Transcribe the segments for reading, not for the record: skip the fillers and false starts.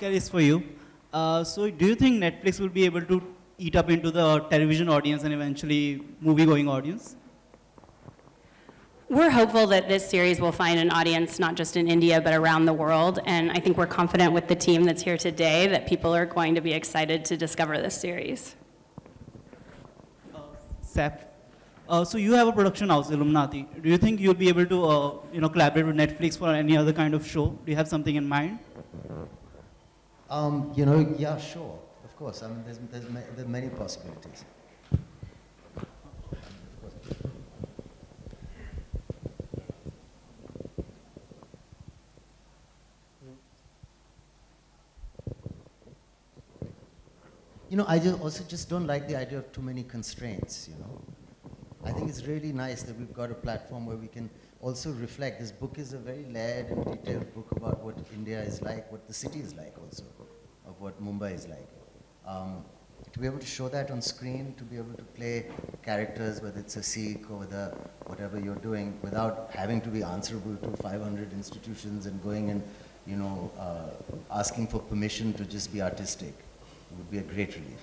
Michael, is for you. So do you think Netflix will be able to eat up into the television audience and eventually movie-going audience? We're hopeful that this series will find an audience not just in India but around the world, and I think we're confident with the team that's here today that people are going to be excited to discover this series. Seth, so you have a production house, Illuminati. Do you think you'll be able to collaborate with Netflix for any other kind of show? Do you have something in mind? Yeah, sure, of course. I mean, there's many possibilities. I also just don't like the idea of too many constraints, I think it's really nice that we've got a platform where we can also reflect. This book is a very layered and detailed book about what India is like, what the city is like also, of what Mumbai is like. To be able to show that on screen, to be able to play characters, whether it's a Sikh or whatever you're doing, without having to be answerable to 500 institutions and going and, asking for permission to just be artistic. It would be a great relief.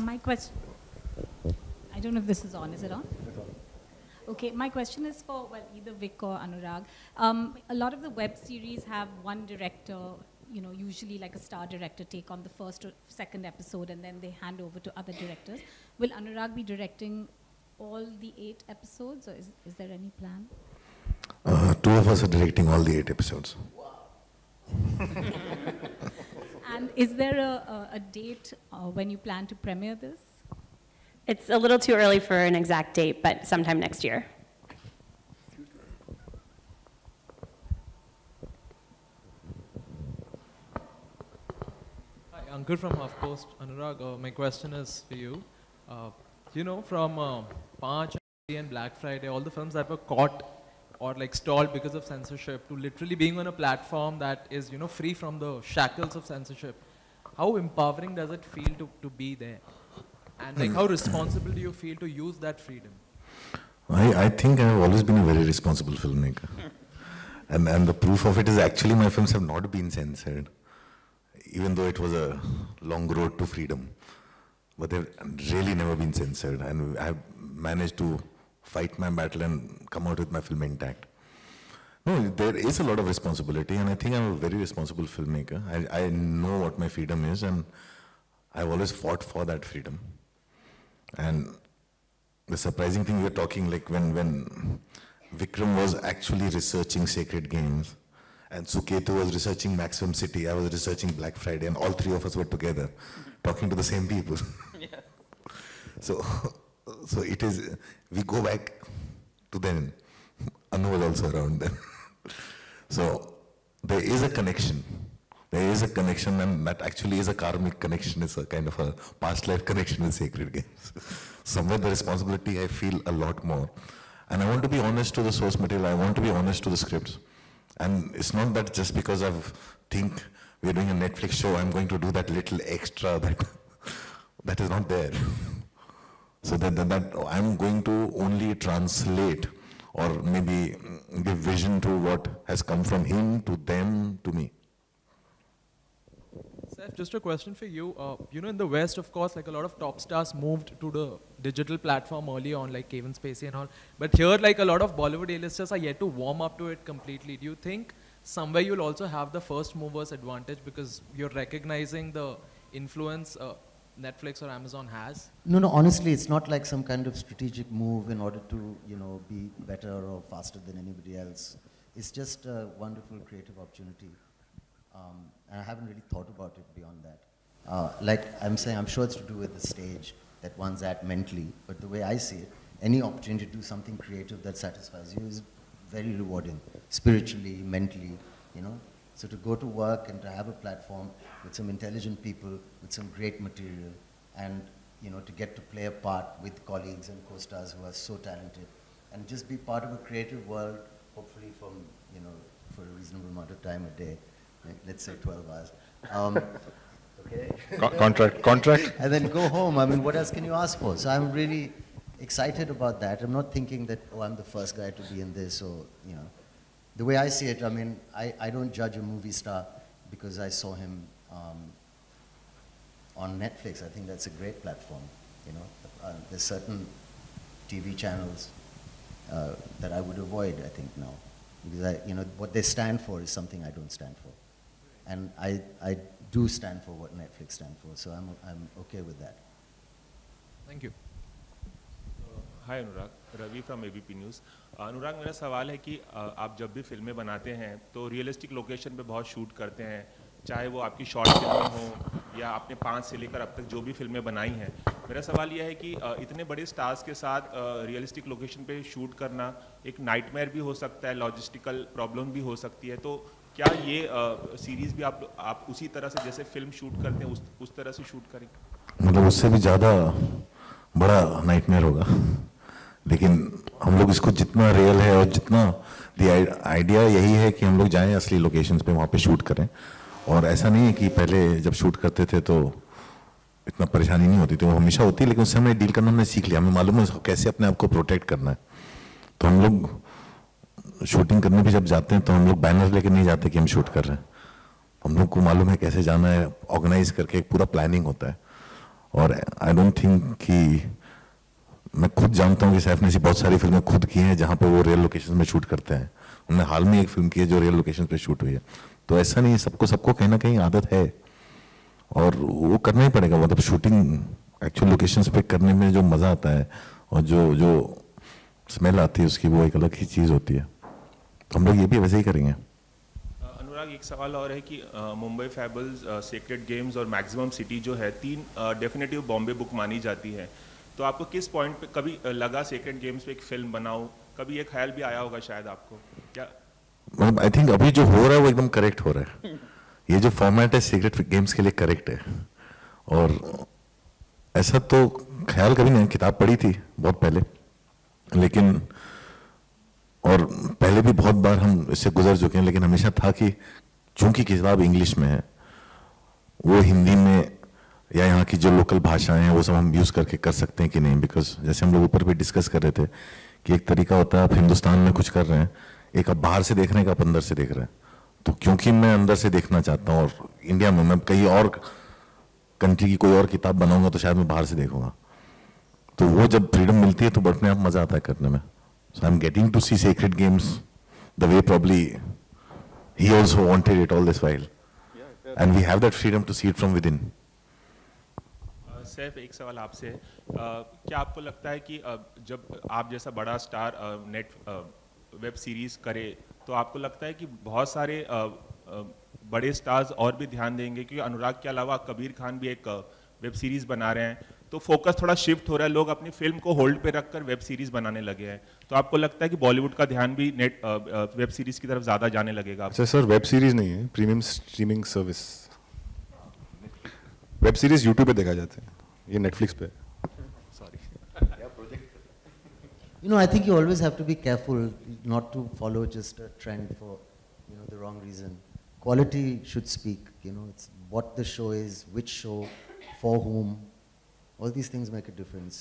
My question, I don't know if this is on. Is it on? Okay, my question is for, either Vic or Anurag. A lot of the web series have one director, usually like a star director, take on the first or second episode and then they hand over to other directors. Will Anurag be directing all the 8 episodes, or is there any plan? 2 of us are directing all the 8 episodes. Wow. And is there a date when you plan to premiere this? It's a little too early for an exact date, but sometime next year. Hi, Ankur from HuffPost. Anurag, my question is for you. From Panch and Black Friday, all the films that were caught or like stalled because of censorship, to literally being on a platform that is, free from the shackles of censorship. How empowering does it feel to be there? And like, how responsible do you feel to use that freedom? I think I've always been a very responsible filmmaker. And the proof of it is actually my films have not been censored, even though it was a long road to freedom. But they've really never been censored, and I've managed to fight my battle and come out with my film intact. No, there is a lot of responsibility, and I think I'm a very responsible filmmaker. I know what my freedom is, and I've always fought for that freedom. And the surprising thing, we were talking like when Vikram was actually researching Sacred Games, and Suketu was researching Maximum City, I was researching Black Friday, and all 3 of us were together, talking to the same people. Yeah. So it is, we go back to then. Anu was also around then. So there is a connection. There is a connection, and that actually is a karmic connection. It's a kind of a past life connection with Sacred Games. Somewhere the responsibility I feel a lot more. And I want to be honest to the source material. I want to be honest to the scripts. And it's not that just because I think we're doing a Netflix show, I'm going to do that little extra that is not there. So that I'm going to only translate or maybe give vision to what has come from him, to them, to me. Seth, just a question for you. In the West, of course, like a lot of top stars moved to the digital platform early on, like Kevin Spacey and all. But here, like a lot of Bollywood A-listers are yet to warm up to it completely. Do you think somewhere you'll also have the first movers advantage because you're recognizing the influence Netflix or Amazon has? No, honestly, it's not like some kind of strategic move in order to, be better or faster than anybody else. It's just a wonderful creative opportunity. And I haven't really thought about it beyond that. Like I'm saying, I'm sure it's to do with the stage that one's at mentally, but the way I see it, any opportunity to do something creative that satisfies you is very rewarding, spiritually, mentally, So to go to work and to have a platform with some intelligent people, with some great material, and to get to play a part with colleagues and co-stars who are so talented, and just be part of a creative world, hopefully from, for a reasonable amount of time a day, like, let's say 12 hours. Okay. Contract. And then go home. I mean, what else can you ask for? So I'm really excited about that. I'm not thinking that, I'm the first guy to be in this, or, The way I see it, I mean, I don't judge a movie star because I saw him on Netflix. I think that's a great platform, you know. There's certain TV channels that I would avoid, I think, now. Because you know, what they stand for is something I don't stand for. And I do stand for what Netflix stand for, so I'm okay with that. Thank you. Hi Anurag, Ravi from ABP News. Anurag, मेरा सवाल है कि आप जब भी फिल्में बनाते हैं तो रियलिस्टिक लोकेशन पे बहुत शूट करते हैं, चाहे वो आपकी शॉर्ट फिल्में हों या आपने 5 से लेकर अब तक जो भी फिल्में बनाई हैं। मेरा सवाल यह है कि इतने बड़े स्टार्स के साथ रियलिस्टिक लोकेशन पे शूट करना एक नाइटमेयर भी हो सकता है, लॉजिस्टिकल प्रॉब्लम भी हो सकती है, तो क्या ये सीरीज़ भी आप उसी तरह से जैसे फिल्म शूट करते हैं उस तरह से शूट करेंगे? मतलब उससे भी ज़्यादा बड़ा नाइटमेयर होगा, लेकिन हम लोग इसको जितना रियल है और जितना आइडिया यही है कि हम लोग जाएं असली लोकेशंस पे, वहाँ पे शूट करें। और ऐसा नहीं है कि पहले जब शूट करते थे तो इतना परेशानी नहीं होती थी, वो हमेशा होती है, लेकिन उससे हमने डील करना हमने सीख लिया, हमें मालूम है कैसे अपने आप को प्रोटेक्ट करना है। तो हम लोग शूटिंग करने भी जब जाते हैं तो हम लोग बैनर लेके नहीं जाते कि हम शूट कर रहे हैं, हम लोग को मालूम है कैसे जाना है, ऑर्गेनाइज करके एक पूरा प्लानिंग होता है। और आई डोंट थिंक कि मैं खुद जानता हूँ कि सैफ ने ऐसी बहुत सारी फिल्में खुद की हैं जहाँ पे वो रियल लोकेशन में शूट करते हैं। उन्होंने हाल में एक फिल्म की है जो रियल लोकेशन पे शूट हुई है। तो ऐसा नहीं, सबको कहीं ना कहीं आदत है और वो करना ही पड़ेगा। मतलब शूटिंग एक्चुअल लोकेशंस पे करने में जो मज़ा आता है और जो स्मेल आती है उसकी, वो एक अलग ही चीज़ होती है। तो हम लोग ये भी वैसे ही करेंगे। अनुराग, एक सवाल और है कि मुंबई फैबल्स, सेक्रेड गेम्स और मैक्सिमम सिटी जो है 3 डेफिनेटिव बॉम्बे बुक मानी जाती है, तो आपको किस पॉइंट पे कभी लगा सेक्रेड गेम्स पे एक फिल्म बनाऊं, कभी ये ख्याल भी आया होगा शायद आपको क्या? मतलब आई थिंक अभी जो हो रहा है वो एकदम करेक्ट हो रहा है। ये जो फॉर्मेट है सीक्रेट गेम्स के लिए करेक्ट है, और ऐसा तो ख्याल कभी नहीं, किताब पढ़ी थी बहुत पहले, लेकिन और पहले भी बहुत बार हम इससे गुजर चुके हैं, लेकिन हमेशा था कि चूंकि किताब इंग्लिश में है, वो हिंदी में या यहाँ की जो लोकल भाषाएं हैं वो सब हम यूज़ करके कर सकते हैं कि नहीं। बिकॉज जैसे हम लोग ऊपर भी डिस्कस कर रहे थे कि एक तरीका होता है आप हिंदुस्तान में कुछ कर रहे हैं, एक आप बाहर से देख रहे हैं, एक आप अंदर से देख रहे हैं। तो क्योंकि मैं अंदर से देखना चाहता हूँ और इंडिया में मैं कहीं और कंट्री की कोई और किताब बनाऊंगा तो शायद मैं बाहर से देखूंगा, तो वो जब फ्रीडम मिलती है तो बढ़ने आप मज़ा आता है करने में। So I am getting to see Sacred Games the way probably he also wanted it all this while, and we have that freedom to see it from within. Saif, एक सवाल आपसे, क्या आपको लगता है कि जब आप जैसा बड़ा स्टार नेट वेब सीरीज़ करे तो आपको लगता है कि बहुत सारे बड़े स्टार्स और भी ध्यान देंगे? क्योंकि अनुराग के अलावा कबीर खान भी एक वेब सीरीज़ बना रहे हैं, तो फोकस थोड़ा शिफ्ट हो रहा है, लोग अपनी फिल्म को होल्ड पे रखकर वेब सीरीज़ बनाने लगे हैं। तो आपको लगता है कि बॉलीवुड का ध्यान भी नेट वेब सीरीज़ की तरफ ज़्यादा जाने लगेगा? अच्छा सर, वेब सीरीज़ नहीं है, premium streaming service. Web series YouTube पे देखा जाते हैं, ये नेटफ्लिक्स पे। Sorry. You know, I think you always have to be careful not to follow just a trend for, you know, the wrong reason. Quality should speak, you know, it's what the show is, which show, for whom, all these things make a difference.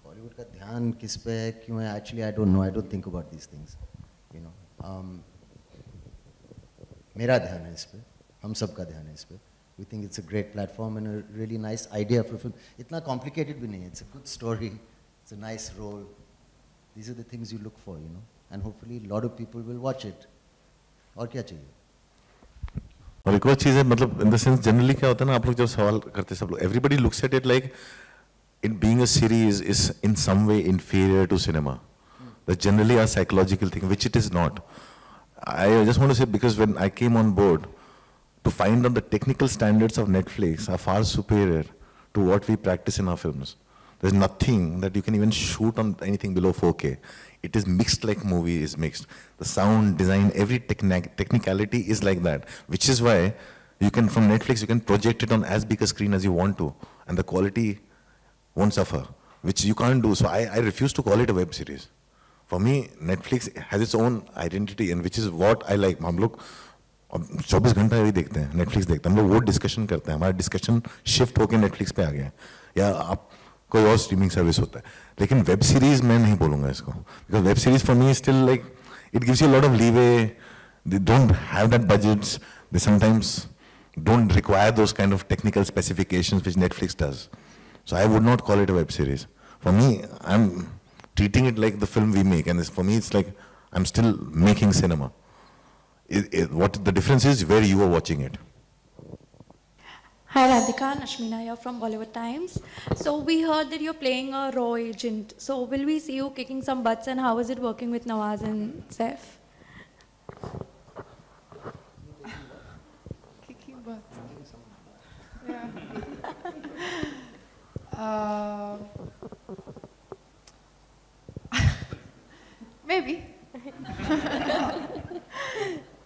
Bollywood का ध्यान किस पे है, क्यों है, actually I don't know, I don't think about these things, you know. मेरा ध्यान है इस पे, हम सब का ध्यान है इस पे. We think it's a great platform and a really nice idea for a film. इतना complicated भी नहीं है. It's a good story. It's a nice role. These are the things you look for, you know. And hopefully a lot of people will watch it. और क्या चाहिए? और एक और चीज़ है, मतलब in the sense generally क्या होता है ना, आप लोग जब सवाल करते सब लोग, everybody looks at it like it being a series is in some way inferior to cinema. That's generally a psychological thing, which it is not. I just want to say, because when I came on board, to find out the technical standards of Netflix are far superior to what we practice in our films. There's nothing that you can even shoot on anything below 4K. It is mixed like movie is mixed. The sound design, every technicality is like that, which is why you can, from Netflix, you can project it on as big a screen as you want to, and the quality won't suffer, which you can't do. So I refuse to call it a web series. For me, Netflix has its own identity, and which is what I like. हम लोग 24 घंटा भी देखते हैं, Netflix देखते हैं, हम लोग वो डिस्कशन करते हैं, हमारा डिस्कशन शिफ्ट होकर नेटफ्लिक्स पे आ गया है। या आप कोई और स्ट्रीमिंग सर्विस होता है. लेकिन वेब सीरीज मैं नहीं बोलूँगा इसको, because web series for me is still like, it gives you a lot of leeway. They don't have that budgets. They sometimes don't require those kind of technical specifications which Netflix does. So I would not call it a web series. For me, I'm treating it like the film we make, and for me it's like I'm still making cinema. What the difference is where you are watching it. Hi Radhika, Nashmina here from Bollywood Times. So we heard that you're playing a raw agent. So will we see you kicking some butts, and how is it working with Nawaz and Saif? Kicking butts. Yeah. Maybe.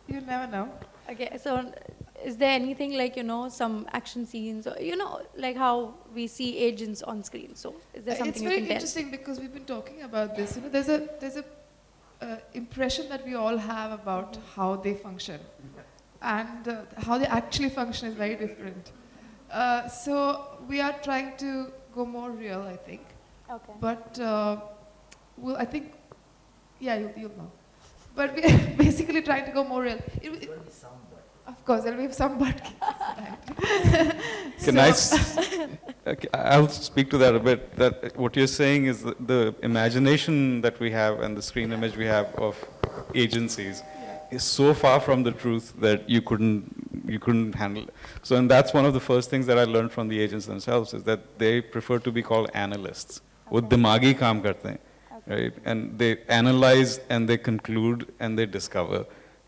You'll never know. Okay, so is there anything like, you know, some action scenes, or, you know, like how we see agents on screen? So is there something It's you very can tell? interesting because we've been talking about this. You know, there's a impression that we all have about how they function, and how they actually function is very different. So we are trying to go more real, I think. Okay. But I think, yeah, you'll know. But we're basically trying to go more real. Of course, there'll be some butt Can okay, I'll speak to that a bit. That what you're saying is the imagination that we have and the screen image we have of agencies is so far from the truth that you couldn't handle it. So, and that's one of the first things that I learned from the agents themselves, is that they prefer to be called analysts. वो दिमागी काम करते हैं, right? And they analyze and they conclude and they discover.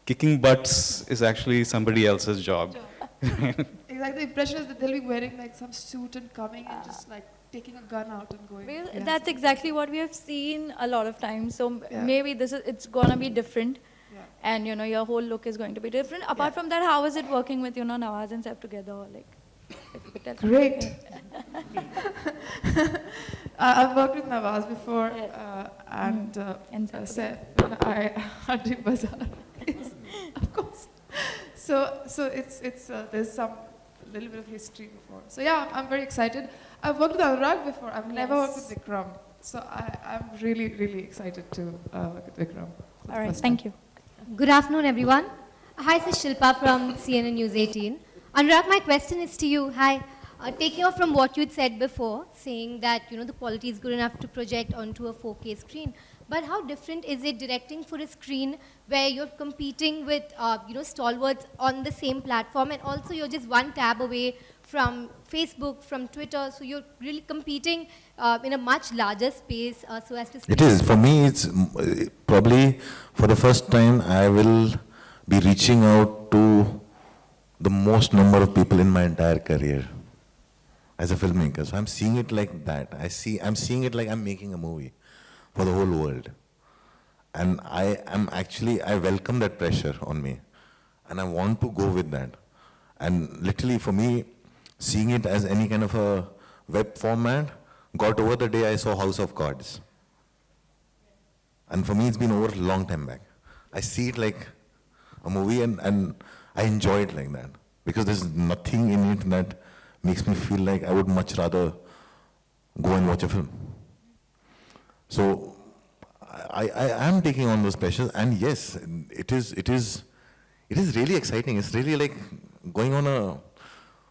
Kicking butts is actually somebody else's job. Exactly. The impression is that they'll be wearing like some suit and coming and just like taking a gun out and going. Well, yeah. that's exactly what we have seen a lot of times. So maybe it's gonna be different, and you know your whole look is going to be different. Apart from that, how is it working with Nawaz and Saif together? Like, if you could tell. Great. I've worked with Nawaz before, and Saif and I did Bazaar. Of course. So it's there's some little bit of history before. So yeah, I'm very excited. I've worked with Anurag before. I've never worked with Vikram. So I'm really excited to work with Vikram. All right, thank you. Good afternoon, everyone. Hi, this is Shilpa from CNN News 18. Anurag, my question is to you. Hi. Taking off from what you'd said before, saying that the quality is good enough to project onto a 4K screen. But how different is it directing for a screen where you're competing with stalwarts on the same platform, and also you're just one tab away from Facebook, from Twitter, so you're really competing in a much larger space so as to... It is. For me, it's probably for the first time I will be reaching out to the most number of people in my entire career as a filmmaker. So I'm seeing it like that. I'm seeing it like I'm making a movie for the whole world. And I welcome that pressure on me. And I want to go with that. And literally for me, seeing it as any kind of a web format got over the day I saw House of Cards. And for me, it's been over a long time back. I see it like a movie, and I enjoy it like that. Because there's nothing in it that makes me feel like I would much rather go and watch a film. So I am taking on those pressures, and yes, it is really exciting. It's really like going on a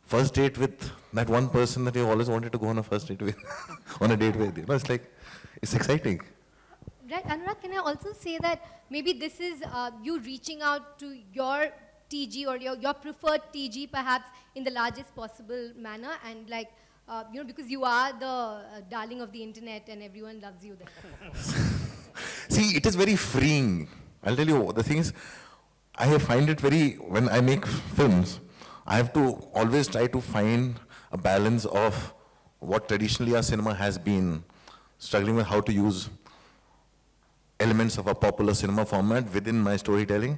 first date with that one person that you always wanted to go on a first date with, on a date with. It's like, it's exciting. Right, Anurag, can I also say that maybe this is you reaching out to your TG or your preferred TG perhaps in the largest possible manner, and like, because you are the darling of the internet and everyone loves you there. See, it is very freeing. I'll tell you, the thing is, I find it when I make films, I have to always try to find a balance of what traditionally our cinema has been struggling with, how to use elements of a popular cinema format within my storytelling,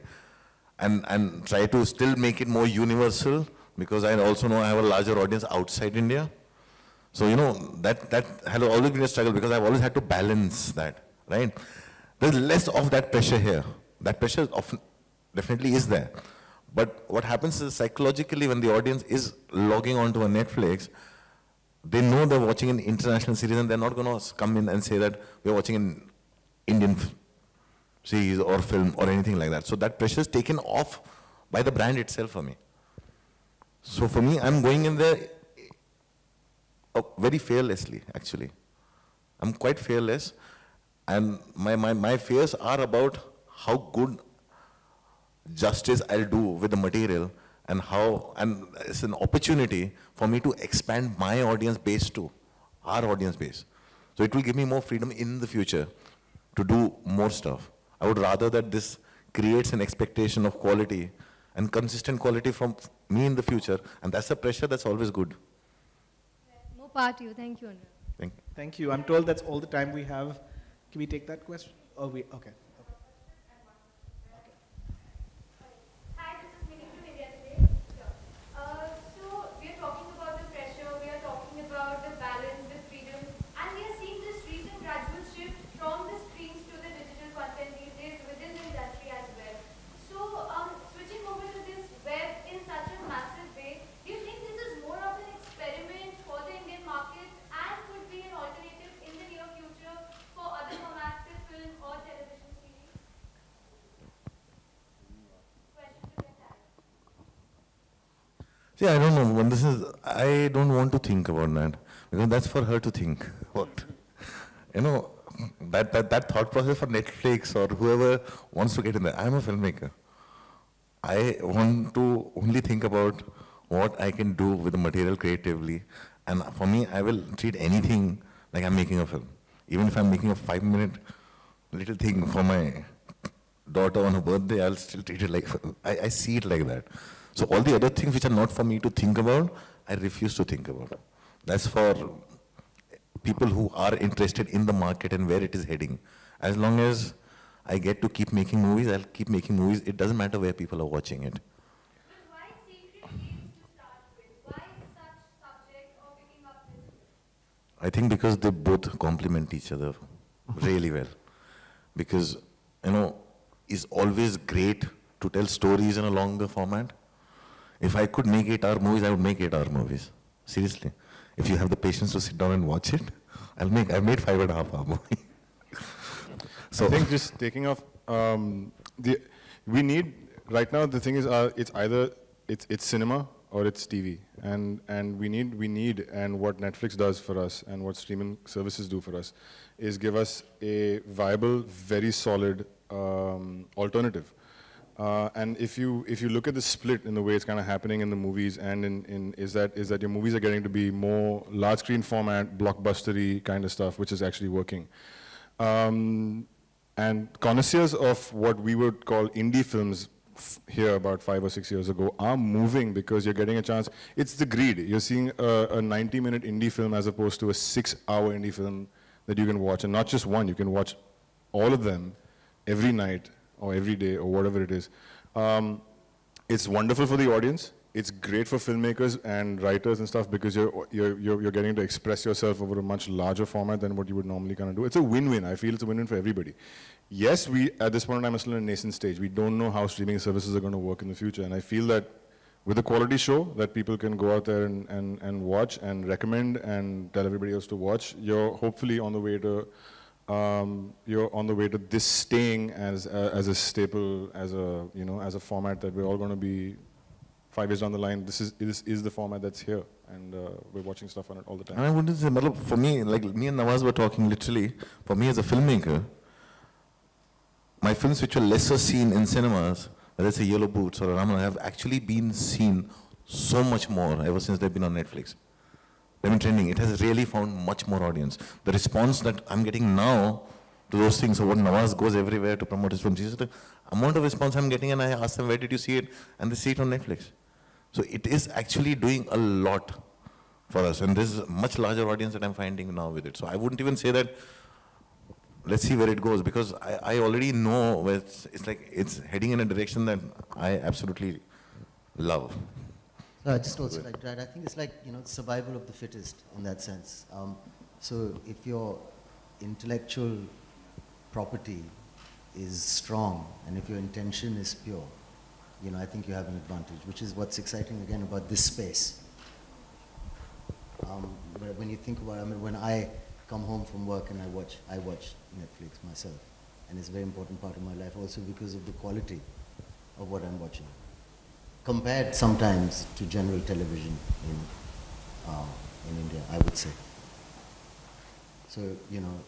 and try to still make it more universal, because I also know I have a larger audience outside India. So, that has always been a struggle, because I've always had to balance that, right? There's less of that pressure here. That pressure often definitely is there. But what happens is, psychologically, when the audience is logging onto a Netflix, they know they're watching an international series and they're not going to come in and say that we're watching an Indian series or film or anything like that. So that pressure is taken off by the brand itself for me. So for me, I'm going in there very fearlessly, actually. I'm quite fearless, and my fears are about how good justice I'll do with the material, and it's an opportunity for me to expand my audience base too, our audience base. So it will give me more freedom in the future to do more stuff. I would rather that this creates an expectation of quality and consistent quality from me in the future, and that's the pressure that's always good. More power to you. Thank you, Anurag. Thank you. I'm told that's all the time we have. Can we take that question? Oh, okay. Hi, this is Meaning from India today. So we are talking about the pressure, we are talking about the balance, the freedom, and we are seeing this recent gradual shift from the screens to the digital content these days within the industry as well. So switching over to this web in such a massive way, do you think this is more of an experiment for the Indian markets and could be an alternative in the near future for other formats of film or television series? See, I don't know, when this is, I don't want to think about that, because that's for her to think. What? You know, that thought process for Netflix or whoever wants to get in there. I'm a filmmaker. I want to only think about what I can do with the material creatively, and for me, I will treat anything like I'm making a film. Even if I'm making a 5-minute little thing for my daughter on her birthday, I'll still treat it like, I see it like that. So all the other things which are not for me to think about, I refuse to think about. That's for people who are interested in the market and where it is heading. As long as I get to keep making movies, I'll keep making movies. It doesn't matter where people are watching it. But why Secret Games to start with? Why such subject or picking up this? I think because they both complement each other really well. Because, you know, it's always great to tell stories in a longer format. If I could make 8-hour movies, I would make 8-hour movies. Seriously. If you have the patience to sit down and watch it, I've made 5.5-hour movie. So I think just taking off, we need, right now the thing is, it's either, it's cinema or it's TV. And we need, and what Netflix does for us and what streaming services do for us is give us a viable, very solid alternative. And if you look at the split in the way it's kind of happening in the movies and is that your movies are getting to be more large screen format, blockbustery kind of stuff, which is actually working. And connoisseurs of what we would call indie films here about 5 or 6 years ago are moving because you're getting a chance. It's the greed. You're seeing a 90-minute indie film as opposed to a 6-hour indie film that you can watch, and not just one. You can watch all of them every night or every day or whatever it is. It's wonderful for the audience. It's great for filmmakers and writers and stuff because you're getting to express yourself over a much larger format than what you would normally kind of do. It's a win-win. I feel it's a win-win for everybody. Yes, we at this point in time are still in a nascent stage. We don't know how streaming services are going to work in the future, and I feel that with a quality show that people can go out there and watch and recommend and tell everybody else to watch, you're hopefully on the way to this staying as a staple, as a format that we're all going to be 5 years down the line. This is the format that's here, and we're watching stuff on it all the time. And I wouldn't say, for me, like me and Nawaz were talking literally, for me as a filmmaker, my films which were lesser seen in cinemas, whether it's a Yellow Boots or a Ramana, have actually been seen so much more ever since they've been on Netflix. They've been trending. It has really found much more audience. The response that I'm getting now to those things, so what Nawaz goes everywhere to promote his films, the amount of response I'm getting, and I ask them, where did you see it? And they see it on Netflix. So it is actually doing a lot for us, and there's a much larger audience that I'm finding now with it. So I wouldn't even say that, let's see where it goes, because I already know where it's heading in a direction that I absolutely love. I just also like that. I think it's like, survival of the fittest in that sense. So if your intellectual property is strong and if your intention is pure, I think you have an advantage, which is what's exciting again about this space. But when you think about it, I mean, when I come home from work and I watch Netflix myself, and it's a very important part of my life also because of the quality of what I'm watching, compared sometimes to general television in India, I would say. So, you know,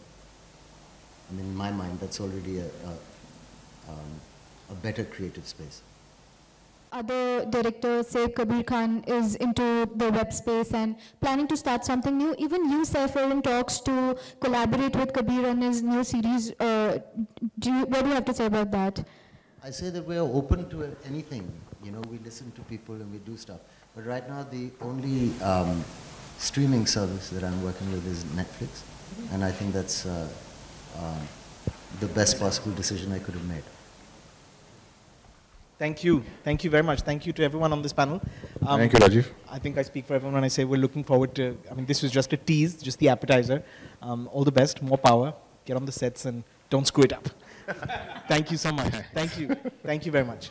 I mean, in my mind, that's already a better creative space. Other directors, say Kabir Khan, is into the web space and planning to start something new. Even you, Saif, are in talks to collaborate with Kabir on his new series. What do you have to say about that? I say that we are open to anything. You know, we listen to people and we do stuff. But right now, the only streaming service that I'm working with is Netflix. And I think that's the best possible decision I could have made. Thank you. Thank you very much. Thank you to everyone on this panel. Thank you, Rajiv. I think I speak for everyone when I say we're looking forward to, I mean, this was just a tease, just the appetizer. All the best, more power, get on the sets and don't screw it up. Thank you so much. Thank you. Thank you very much.